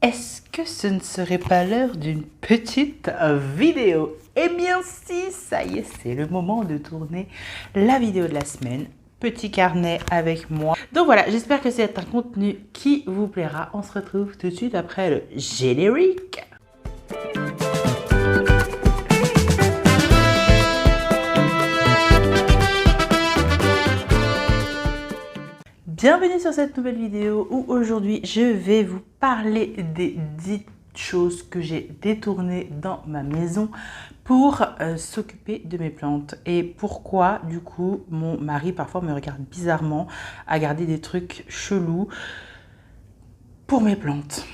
Est-ce que ce ne serait pas l'heure d'une petite vidéo? Eh bien si, ça y est, c'est le moment de tourner la vidéo de la semaine. Petit carnet avec moi. Donc voilà, j'espère que c'est un contenu qui vous plaira. On se retrouve tout de suite après le générique. Bienvenue sur cette nouvelle vidéo où aujourd'hui je vais vous parler des 10 choses que j'ai détournées dans ma maison pour s'occuper de mes plantes. Et pourquoi du coup mon mari parfois me regarde bizarrement à garder des trucs chelous pour mes plantes.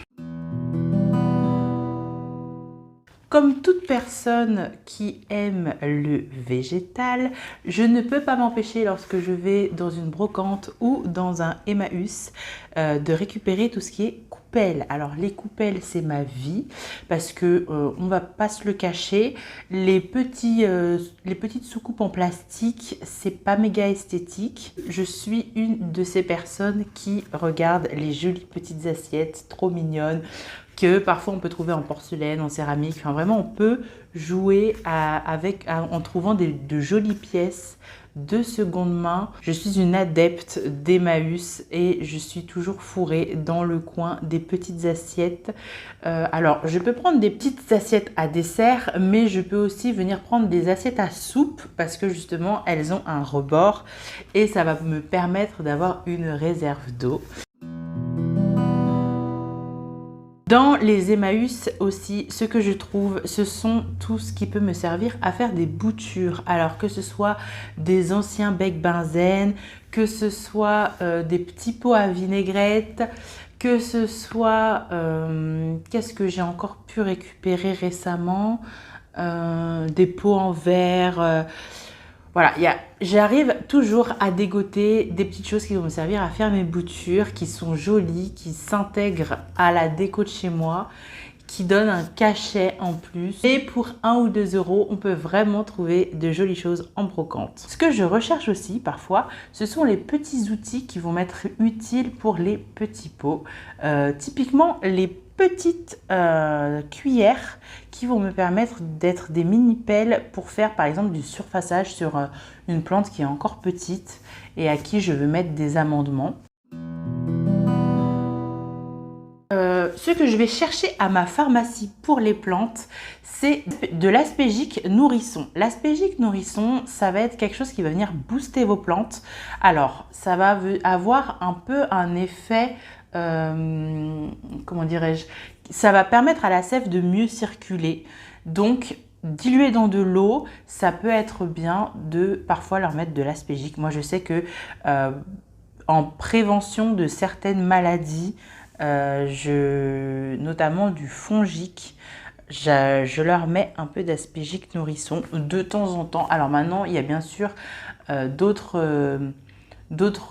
Comme toute personne qui aime le végétal, je ne peux pas m'empêcher lorsque je vais dans une brocante ou dans un Emmaüs de récupérer tout ce qui est coupelles. Alors les coupelles, c'est ma vie parce que on va pas se le cacher, les petites soucoupes en plastique, c'est pas méga esthétique. Je suis une de ces personnes qui regardent les jolies petites assiettes trop mignonnes que parfois on peut trouver en porcelaine, en céramique. Enfin vraiment on peut jouer en trouvant de jolies pièces de seconde main. Je suis une adepte d'Emmaüs et je suis toujours fourrée dans le coin des petites assiettes. Alors je peux prendre des petites assiettes à dessert, mais je peux aussi venir prendre des assiettes à soupe parce que justement elles ont un rebord et ça va me permettre d'avoir une réserve d'eau. Dans les Emmaüs aussi, ce que je trouve, ce sont tout ce qui peut me servir à faire des boutures. Alors que ce soit des anciens becs benzène, que ce soit des petits pots à vinaigrette, que ce soit... qu'est-ce que j'ai encore pu récupérer récemment? Des pots en verre... Voilà, j'arrive toujours à dégoter des petites choses qui vont me servir à faire mes boutures, qui sont jolies, qui s'intègrent à la déco de chez moi, qui donnent un cachet en plus. Et pour 1 ou 2 euros, on peut vraiment trouver de jolies choses en brocante. Ce que je recherche aussi parfois, ce sont les petits outils qui vont m'être utiles pour les petits pots. Typiquement, les petites cuillères qui vont me permettre d'être des mini pelles pour faire par exemple du surfaçage sur une plante qui est encore petite et à qui je veux mettre des amendements. Ce que je vais chercher à ma pharmacie pour les plantes, c'est de l'Aspégique Nourrisson. L'Aspégique Nourrisson, ça va être quelque chose qui va venir booster vos plantes. Alors, ça va avoir un peu un effet, comment dirais-je, ça va permettre à la sève de mieux circuler. Donc, diluer dans de l'eau, ça peut être bien de parfois leur mettre de l'Aspégique. Moi, je sais que en prévention de certaines maladies, notamment du fongique, je leur mets un peu d'Aspégique Nourrisson de temps en temps. Alors maintenant, il y a bien sûr d'autres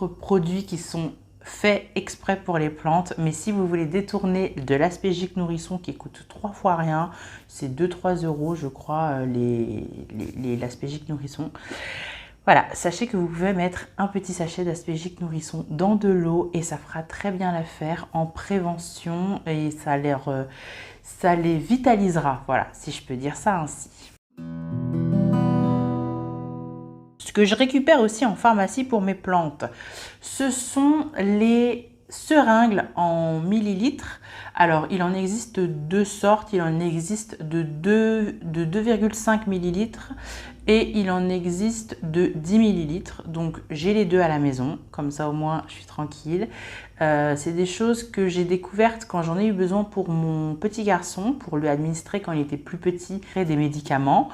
produits qui sont faits exprès pour les plantes, mais si vous voulez détourner de l'Aspégique Nourrisson qui coûte 3 fois rien, c'est 2-3 euros je crois l'Aspégique Nourrisson. Voilà, sachez que vous pouvez mettre un petit sachet d'Aspégique Nourrisson dans de l'eau et ça fera très bien l'affaire en prévention et ça les vitalisera, voilà, si je peux dire ça ainsi. Ce que je récupère aussi en pharmacie pour mes plantes, ce sont les seringues en millilitres. Alors, il en existe 2 sortes. Il en existe de 2,5 millilitres et il en existe de 10 millilitres. Donc, j'ai les deux à la maison. Comme ça, au moins, je suis tranquille. C'est des choses que j'ai découvertes quand j'en ai eu besoin pour mon petit garçon, pour lui administrer quand il était plus petit, des médicaments.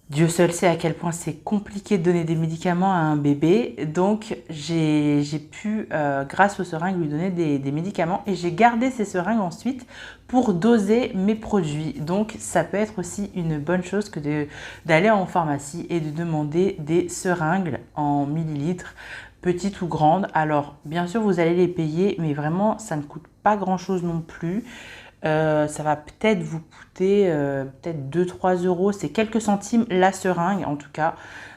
Dieu seul sait à quel point c'est compliqué de donner des médicaments à un bébé. Donc, j'ai pu, grâce aux seringues, lui donner des médicaments. Et j'ai gardé ces seringues ensuite pour doser mes produits. Donc, ça peut être aussi une bonne chose que d'aller en pharmacie et de demander des seringues en millilitres, petites ou grandes. Alors, bien sûr, vous allez les payer, mais vraiment, ça ne coûte pas grand-chose non plus. Ça va peut-être vous coûter peut-être 2-3 euros, c'est quelques centimes la seringue en tout cas.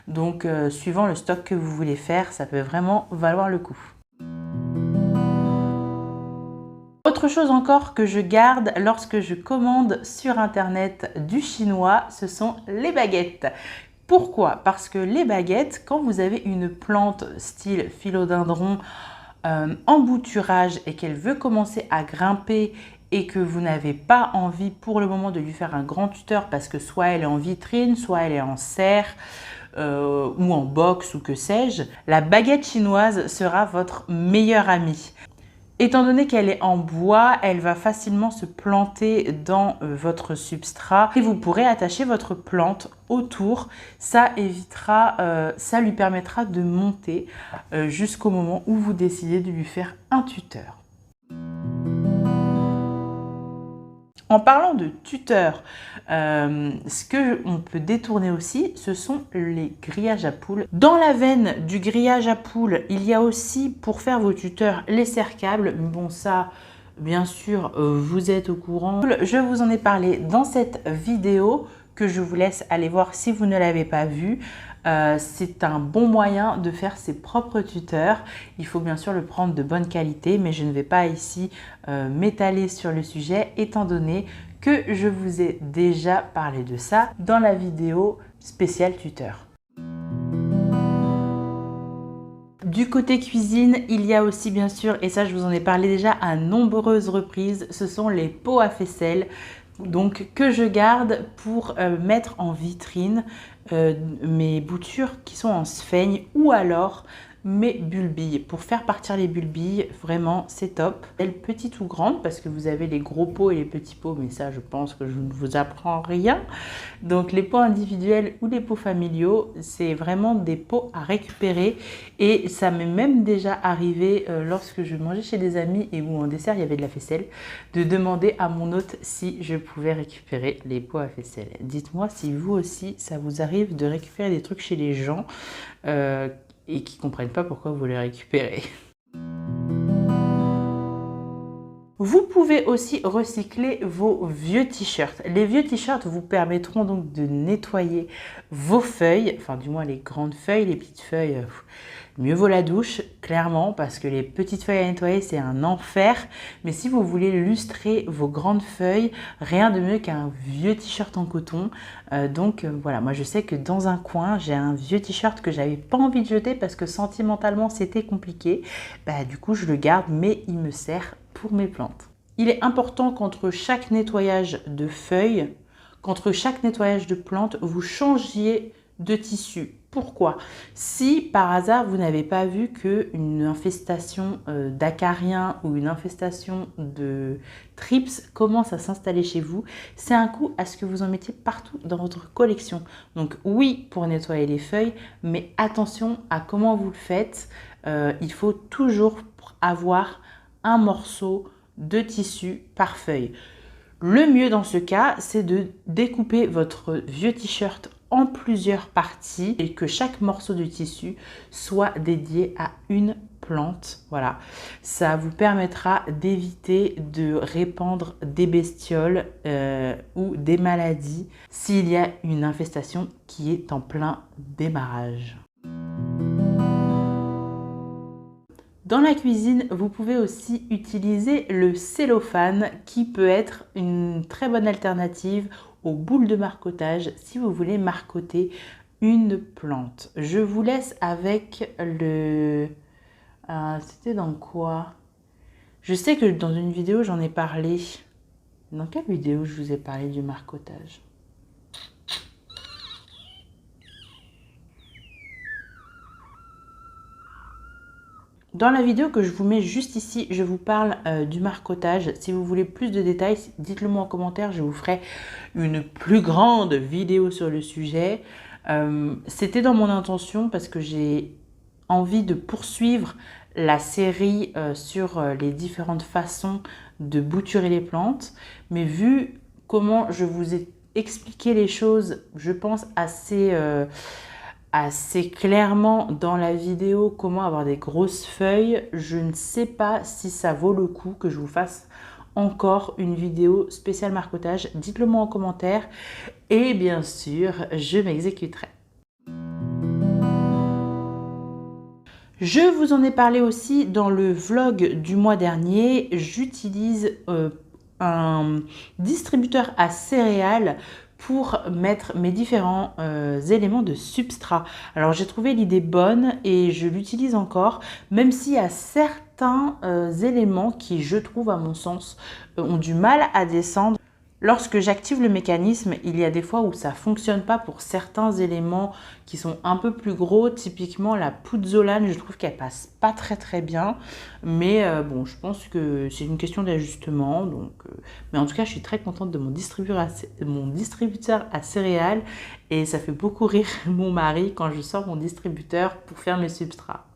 Donc suivant le stock que vous voulez faire, ça peut vraiment valoir le coup. Autre Autre chose encore que je garde lorsque je commande sur internet du chinois, ce sont les baguettes. Pourquoi? Parce que les baguettes, quand vous avez une plante style philodendron en bouturage et qu'elle veut commencer à grimper et que vous n'avez pas envie pour le moment de lui faire un grand tuteur parce que soit elle est en vitrine, soit elle est en serre ou en box ou que sais-je, la baguette chinoise sera votre meilleure amie. Étant donné qu'elle est en bois, elle va facilement se planter dans votre substrat et vous pourrez attacher votre plante autour. Ça évitera, ça lui permettra de monter jusqu'au moment où vous décidez de lui faire un tuteur. En parlant de tuteur, ce qu'on peut détourner aussi, ce sont les grillages à poules. Dans la veine du grillage à poules, il y a aussi pour faire vos tuteurs les serre-câbles. Bon, ça, bien sûr, vous êtes au courant. Je vous en ai parlé dans cette vidéo que je vous laisse aller voir si vous ne l'avez pas vue. C'est un bon moyen de faire ses propres tuteurs. Il faut bien sûr le prendre de bonne qualité, mais je ne vais pas ici m'étaler sur le sujet étant donné que je vous ai déjà parlé de ça dans la vidéo spéciale tuteur. Du côté cuisine, il y a aussi bien sûr, et ça je vous en ai parlé déjà à nombreuses reprises, ce sont les pots à faisselle. Donc que je garde pour mettre en vitrine mes boutures qui sont en sphaigne ou alors mes bulbilles. Pour faire partir les bulbilles, vraiment c'est top. Elles petites ou grandes parce que vous avez les gros pots et les petits pots, mais ça je pense que je ne vous apprends rien. Donc les pots individuels ou les pots familiaux, c'est vraiment des pots à récupérer et ça m'est même déjà arrivé lorsque je mangeais chez des amis et où en dessert il y avait de la faisselle, de demander à mon hôte si je pouvais récupérer les pots à faisselle. Dites-moi si vous aussi ça vous arrive de récupérer des trucs chez les gens et qui ne comprennent pas pourquoi vous les récupérez. Vous pouvez aussi recycler vos vieux t-shirts. Les vieux t-shirts vous permettront donc de nettoyer vos feuilles, enfin du moins les grandes feuilles, les petites feuilles, mieux vaut la douche, clairement, parce que les petites feuilles à nettoyer, c'est un enfer. Mais si vous voulez lustrer vos grandes feuilles, rien de mieux qu'un vieux t-shirt en coton. Voilà, moi je sais que dans un coin, j'ai un vieux t-shirt que j'avais pas envie de jeter parce que sentimentalement, c'était compliqué. Du coup, je le garde, mais il me sert pour mes plantes. Il est important qu'entre chaque nettoyage de feuilles, qu'entre chaque nettoyage de plantes, vous changiez de tissu. Pourquoi? Si par hasard vous n'avez pas vu qu'une infestation d'acariens ou une infestation de thrips commence à s'installer chez vous, c'est un coup à ce que vous en mettiez partout dans votre collection. Donc oui pour nettoyer les feuilles, mais attention à comment vous le faites. Il faut toujours avoir un morceau de tissu par feuille. Le mieux dans ce cas, c'est de découper votre vieux t-shirt en plusieurs parties et que chaque morceau de tissu soit dédié à une plante. Voilà, ça vous permettra d'éviter de répandre des bestioles ou des maladies s'il y a une infestation qui est en plein démarrage. Dans la cuisine, vous pouvez aussi utiliser le cellophane qui peut être une très bonne alternative aux boules de marcottage si vous voulez marcoter une plante. Je vous laisse avec le... c'était dans quoi? Je sais que dans une vidéo, j'en ai parlé. Dans quelle vidéo je vous ai parlé du marcotage? Dans la vidéo que je vous mets juste ici, je vous parle du marcotage. Si vous voulez plus de détails, dites-le moi en commentaire. Je vous ferai une plus grande vidéo sur le sujet. C'était dans mon intention parce que j'ai envie de poursuivre la série sur les différentes façons de bouturer les plantes. Mais vu comment je vous ai expliqué les choses, je pense assez clairement dans la vidéo comment avoir des grosses feuilles. Je ne sais pas si ça vaut le coup que je vous fasse encore une vidéo spéciale marcotage. Dites-le moi en commentaire et bien sûr, je m'exécuterai. Je vous en ai parlé aussi dans le vlog du mois dernier. J'utilise un distributeur à céréales pour mettre mes différents éléments de substrat. Alors j'ai trouvé l'idée bonne et je l'utilise encore, même s'il y a certains éléments qui, je trouve à mon sens, ont du mal à descendre. Lorsque j'active le mécanisme, il y a des fois où ça ne fonctionne pas pour certains éléments qui sont un peu plus gros. Typiquement, la pouzzolane, je trouve qu'elle passe pas très bien. Mais bon, je pense que c'est une question d'ajustement. Mais en tout cas, je suis très contente de mon distributeur à céréales. Et ça fait beaucoup rire mon mari quand je sors mon distributeur pour faire mes substrats.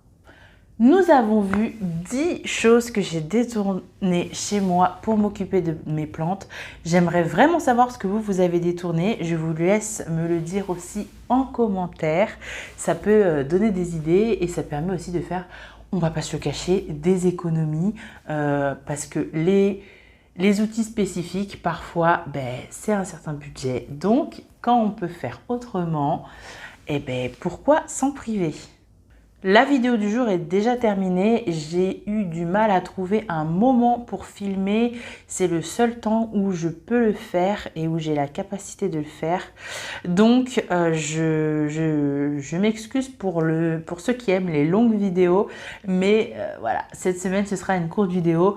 Nous avons vu 10 choses que j'ai détournées chez moi pour m'occuper de mes plantes. J'aimerais vraiment savoir ce que vous avez détourné. Je vous laisse me le dire aussi en commentaire. Ça peut donner des idées et ça permet aussi de faire, on va pas se le cacher, des économies parce que les outils spécifiques, parfois, c'est un certain budget. Donc, quand on peut faire autrement, pourquoi s'en priver ? La vidéo du jour est déjà terminée. J'ai eu du mal à trouver un moment pour filmer. C'est le seul temps où je peux le faire et où j'ai la capacité de le faire. Donc, je m'excuse pour ceux qui aiment les longues vidéos. Mais voilà, cette semaine, ce sera une courte vidéo.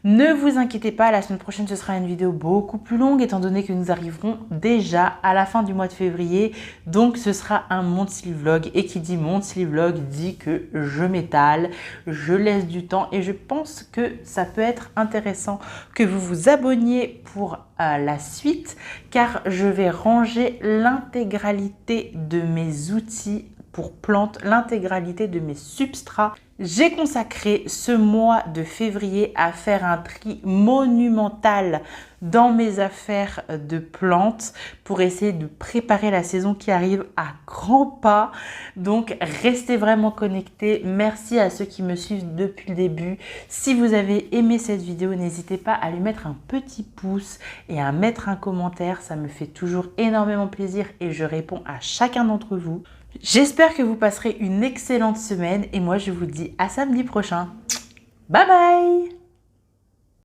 Ne vous inquiétez pas, la semaine prochaine, ce sera une vidéo beaucoup plus longue étant donné que nous arriverons déjà à la fin du mois de février. Donc, ce sera un monthly vlog. Et qui dit monthly vlog dit que je m'étale, je laisse du temps. Et je pense que ça peut être intéressant que vous vous abonniez pour la suite car je vais ranger l'intégralité de mes outils pour plantes, l'intégralité de mes substrats. J'ai consacré ce mois de février à faire un tri monumental dans mes affaires de plantes pour essayer de préparer la saison qui arrive à grands pas. Donc, restez vraiment connectés. Merci à ceux qui me suivent depuis le début. Si vous avez aimé cette vidéo, n'hésitez pas à lui mettre un petit pouce et à mettre un commentaire. Ça me fait toujours énormément plaisir et je réponds à chacun d'entre vous. J'espère que vous passerez une excellente semaine et moi je vous dis à samedi prochain. Bye bye!